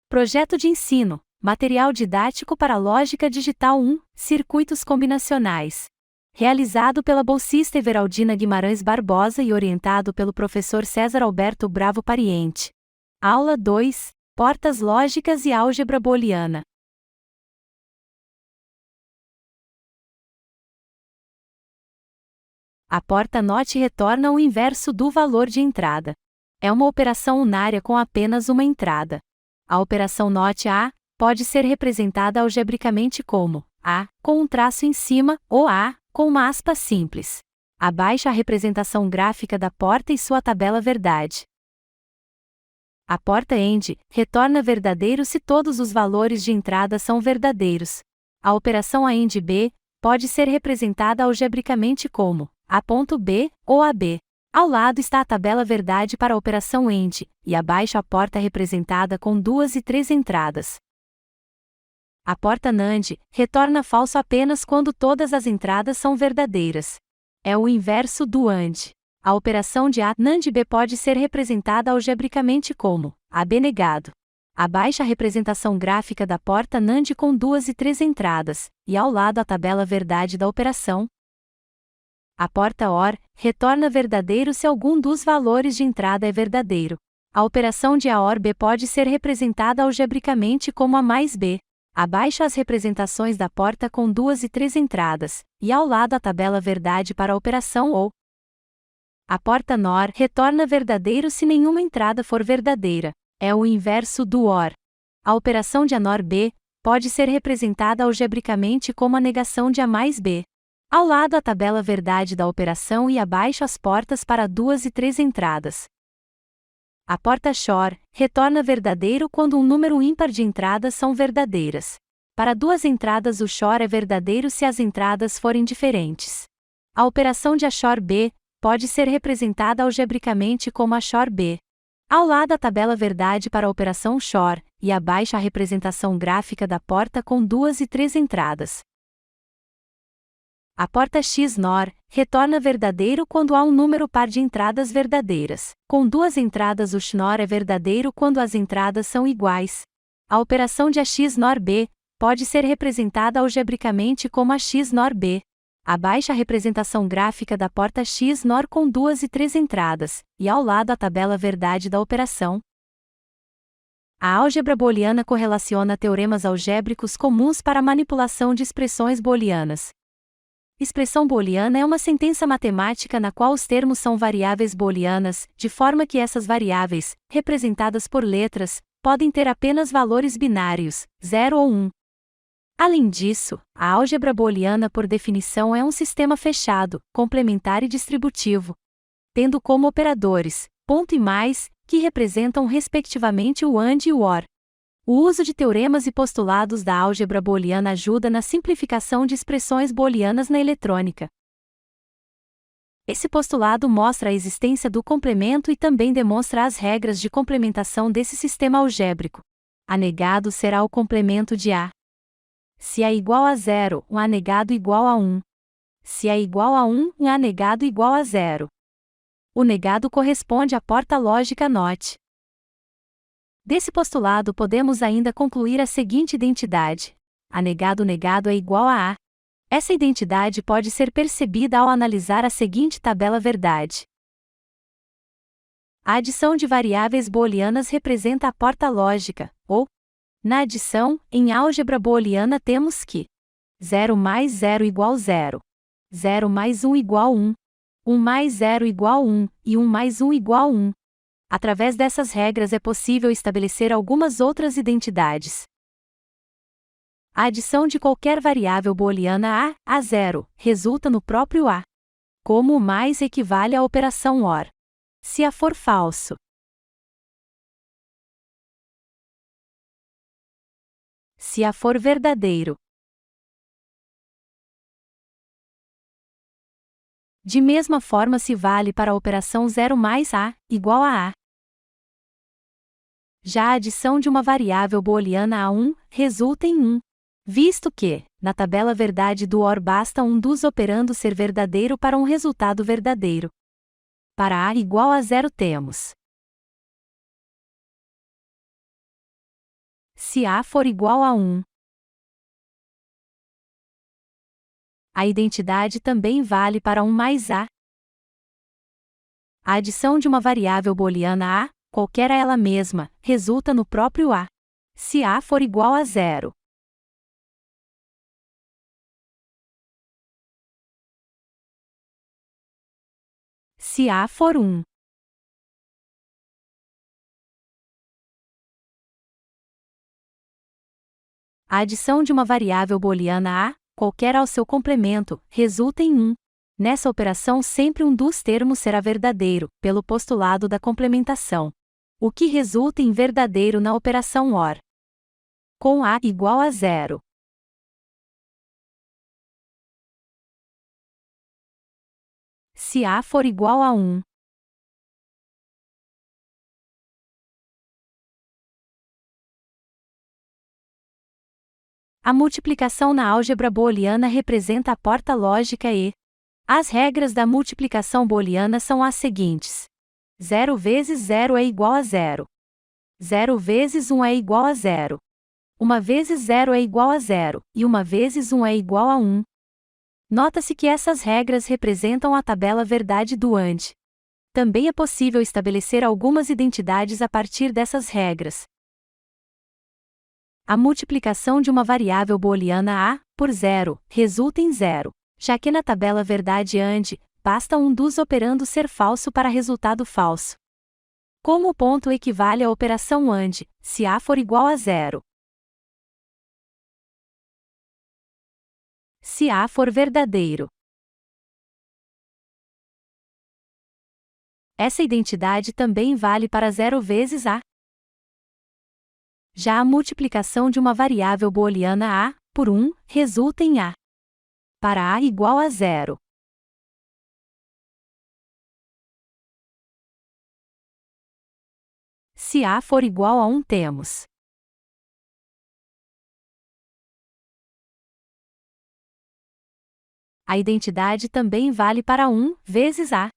Projeto de ensino, material didático para lógica digital 1, circuitos combinacionais. Realizado pela bolsista Everaldina Guimarães Barbosa e orientado pelo professor César Alberto Bravo Pariente. Aula 2, portas lógicas e álgebra booleana. A porta NOT retorna o inverso do valor de entrada. É uma operação unária com apenas uma entrada. A operação NOT A pode ser representada algebricamente como A, com um traço em cima, ou A, com uma aspa simples. Abaixo a representação gráfica da porta e sua tabela verdade. A porta AND retorna verdadeiro se todos os valores de entrada são verdadeiros. A operação AND B pode ser representada algebricamente como A.B ou AB. Ao lado está a tabela verdade para a operação AND, e abaixo a porta representada com 2 e 3 entradas. A porta NAND retorna falso apenas quando todas as entradas são verdadeiras. É o inverso do AND. A operação de A NAND B pode ser representada algebricamente como AB negado. Abaixo a representação gráfica da porta NAND com 2 e 3 entradas, e ao lado a tabela verdade da operação. A porta OR retorna verdadeiro se algum dos valores de entrada é verdadeiro. A operação de A OR B pode ser representada algebricamente como A mais B. Abaixo as representações da porta com 2 e 3 entradas, e ao lado a tabela verdade para a operação OR. A porta NOR retorna verdadeiro se nenhuma entrada for verdadeira. É o inverso do OR. A operação de A NOR B pode ser representada algebricamente como a negação de A mais B. Ao lado a tabela verdade da operação e abaixo as portas para 2 e 3 entradas. A porta XOR retorna verdadeiro quando um número ímpar de entradas são verdadeiras. Para 2 entradas o XOR é verdadeiro se as entradas forem diferentes. A operação de A XOR B pode ser representada algebricamente como A XOR B. Ao lado a tabela verdade para a operação XOR, e abaixo a representação gráfica da porta com 2 e 3 entradas. A porta XNOR retorna verdadeiro quando há um número par de entradas verdadeiras. Com 2 entradas o XNOR é verdadeiro quando as entradas são iguais. A operação de A XNOR B pode ser representada algebricamente como A XNOR B. Abaixo a representação gráfica da porta XNOR com 2 e 3 entradas, e ao lado a tabela verdade da operação. A álgebra booleana correlaciona teoremas algébricos comuns para a manipulação de expressões booleanas. Expressão booleana é uma sentença matemática na qual os termos são variáveis booleanas, de forma que essas variáveis, representadas por letras, podem ter apenas valores binários, 0 ou 1. Além disso, a álgebra booleana por definição é um sistema fechado, complementar e distributivo, tendo como operadores, ponto e mais, que representam respectivamente o AND e o OR. O uso de teoremas e postulados da álgebra booleana ajuda na simplificação de expressões booleanas na eletrônica. Esse postulado mostra a existência do complemento e também demonstra as regras de complementação desse sistema algébrico. A negado será o complemento de A. Se A igual a 0, um A negado igual a 1. Se A igual a 1, um A negado igual a 0. O negado corresponde à porta lógica NOT. Desse postulado podemos ainda concluir a seguinte identidade: A negado negado é igual a A. Essa identidade pode ser percebida ao analisar a seguinte tabela verdade. A adição de variáveis booleanas representa a porta lógica, ou, na adição, em álgebra booleana temos que 0 mais 0 igual 0, 0 mais 1 igual 1, 1 mais 0 igual 1 e 1 mais 1 igual 1. Através dessas regras é possível estabelecer algumas outras identidades. A adição de qualquer variável booleana a 0 resulta no próprio A. Como o mais equivale à operação OR. Se A for falso. Se A for verdadeiro. De mesma forma se vale para a operação 0 mais A, igual a A. Já a adição de uma variável booleana a 1, resulta em 1. Visto que, na tabela verdade do OR basta um dos operandos ser verdadeiro para um resultado verdadeiro. Para A igual a 0 temos se A for igual a 1. A identidade também vale para 1 mais A. A adição de uma variável booleana A, qualquer a ela mesma, resulta no próprio A. Se A for igual a 0. Se A for 1. A adição de uma variável booleana A, qualquer ao seu complemento, resulta em 1. Nessa operação sempre um dos termos será verdadeiro, pelo postulado da complementação. O que resulta em verdadeiro na operação OR. Com A igual a 0. Se A for igual a 1. A multiplicação na álgebra booleana representa a porta lógica e. As regras da multiplicação booleana são as seguintes. 0 vezes 0 é igual a 0. 0 vezes 1 é igual a 0. 1 vezes 0 é igual a 0, e 1 vezes 1 é igual a 1. Nota-se que essas regras representam a tabela verdade do AND. Também é possível estabelecer algumas identidades a partir dessas regras. A multiplicação de uma variável booleana A por 0 resulta em 0, já que na tabela verdade AND, basta um dos operandos ser falso para resultado falso. Como o ponto equivale à operação AND, se A for igual a 0. Se A for verdadeiro. Essa identidade também vale para 0 vezes A. Já a multiplicação de uma variável booleana A por 1 resulta em A. Para A igual a 0. Se A for igual a 1 temos. A identidade também vale para 1 vezes A.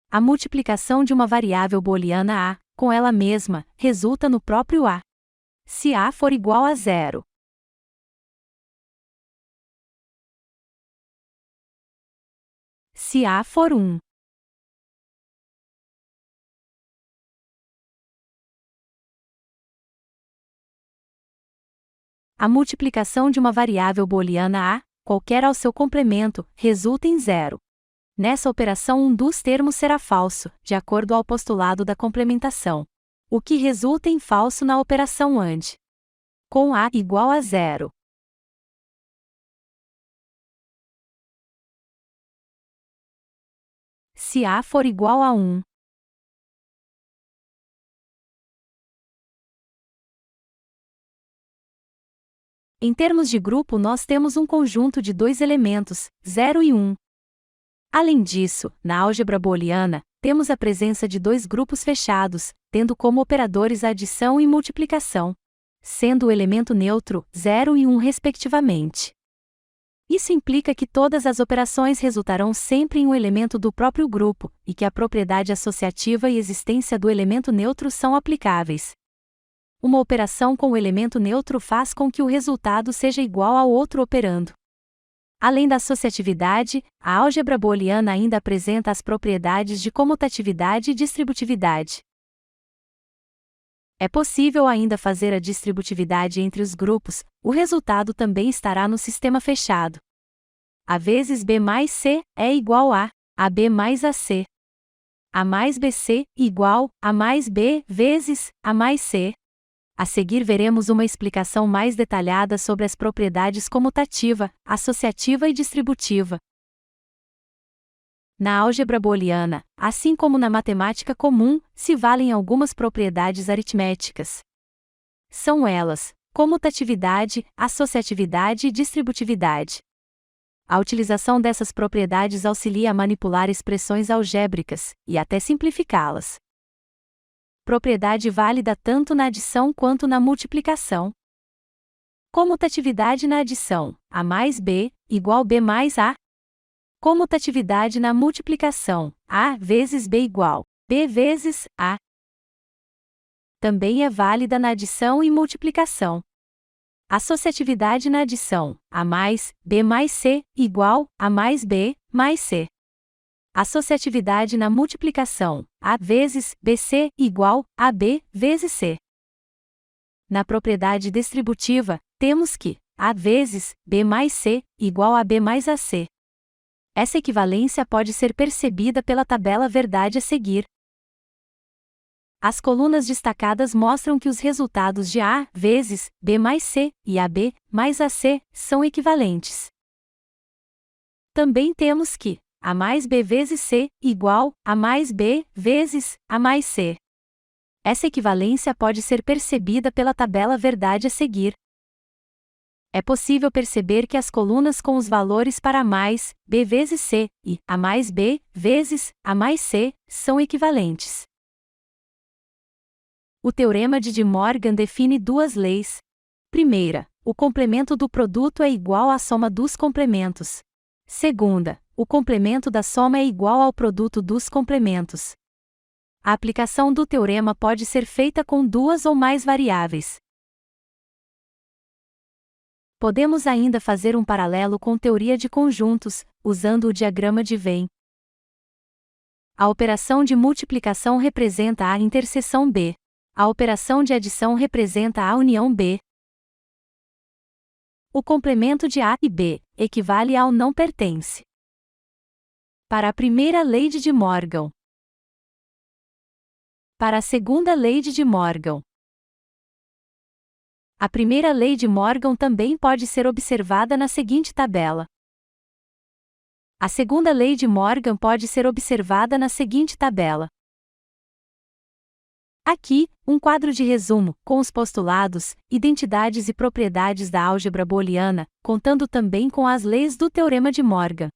A multiplicação de uma variável booleana A com ela mesma resulta no próprio A. Se A for igual a 0. Se A for 1. A multiplicação de uma variável booleana A, qualquer ao seu complemento, resulta em 0. Nessa operação um dos termos será falso, de acordo ao postulado da complementação. O que resulta em falso na operação AND. Com A igual a 0. Se A for igual a 1. Em termos de grupo nós temos um conjunto de dois elementos, 0 e 1. Além disso, na álgebra booleana, temos a presença de dois grupos fechados, tendo como operadores a adição e multiplicação, sendo o elemento neutro 0 e 1 respectivamente. Isso implica que todas as operações resultarão sempre em um elemento do próprio grupo, e que a propriedade associativa e existência do elemento neutro são aplicáveis. Uma operação com o elemento neutro faz com que o resultado seja igual ao outro operando. Além da associatividade, a álgebra booleana ainda apresenta as propriedades de comutatividade e distributividade. É possível ainda fazer a distributividade entre os grupos, o resultado também estará no sistema fechado. A vezes B mais C é igual a AB mais AC. A mais BC igual a mais B vezes A mais C. A seguir veremos uma explicação mais detalhada sobre as propriedades comutativa, associativa e distributiva. Na álgebra booleana, assim como na matemática comum, se valem algumas propriedades aritméticas. São elas: comutatividade, associatividade e distributividade. A utilização dessas propriedades auxilia a manipular expressões algébricas, e até simplificá-las. Propriedade válida tanto na adição quanto na multiplicação. Comutatividade na adição, A mais B, igual B mais A. Comutatividade na multiplicação, A vezes B igual B vezes A. também é válida na adição e multiplicação. Associatividade na adição: A mais B mais C igual A mais B mais C. Associatividade na multiplicação: A vezes BC igual AB vezes C. Na propriedade distributiva, temos que A vezes B mais C igual a B mais AC. Essa equivalência pode ser percebida pela tabela verdade a seguir. As colunas destacadas mostram que os resultados de A vezes B mais C e AB mais AC são equivalentes. Também temos que A mais B vezes C igual A mais B vezes A mais C. Essa equivalência pode ser percebida pela tabela verdade a seguir. É possível perceber que as colunas com os valores para A mais B vezes C e A mais B vezes A mais C são equivalentes. O teorema de De Morgan define duas leis. Primeira, o complemento do produto é igual à soma dos complementos. Segunda, o complemento da soma é igual ao produto dos complementos. A aplicação do teorema pode ser feita com duas ou mais variáveis. Podemos ainda fazer um paralelo com teoria de conjuntos, usando o diagrama de Venn. A operação de multiplicação representa a interseção B. A operação de adição representa a união B. O complemento de A e B equivale ao não pertence. Para a primeira lei de De Morgan. Para a segunda lei de De Morgan. A primeira lei de Morgan também pode ser observada na seguinte tabela. A segunda lei de Morgan pode ser observada na seguinte tabela. Aqui, um quadro de resumo, com os postulados, identidades e propriedades da álgebra booleana, contando também com as leis do teorema de Morgan.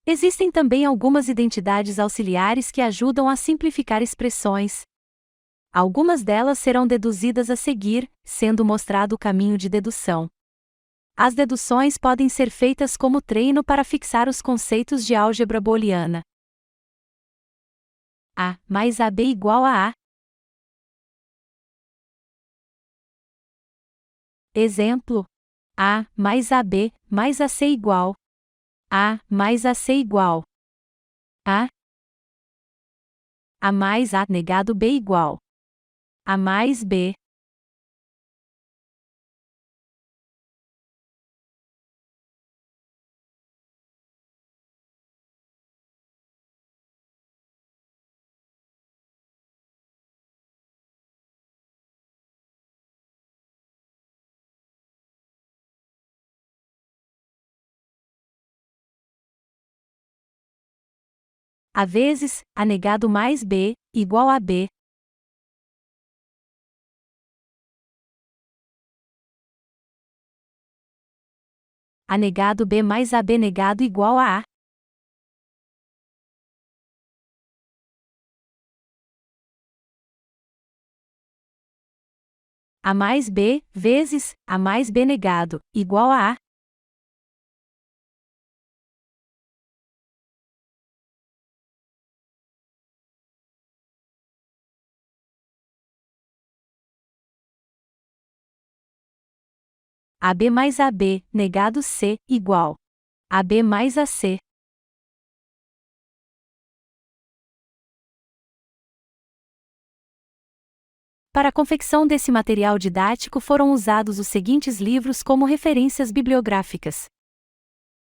Existem também algumas identidades auxiliares que ajudam a simplificar expressões. Algumas delas serão deduzidas a seguir, sendo mostrado o caminho de dedução. As deduções podem ser feitas como treino para fixar os conceitos de álgebra booleana. A mais AB igual a A. Exemplo: A mais AB mais AC igual. A mais AC igual. A mais A negado B igual. A mais B. A vezes, A negado mais B, igual a B. A negado B mais AB negado igual a A. A mais B, vezes, A mais B negado, igual a A. AB mais AB, negado C, igual. AB mais AC. Para a confecção desse material didático foram usados os seguintes livros como referências bibliográficas.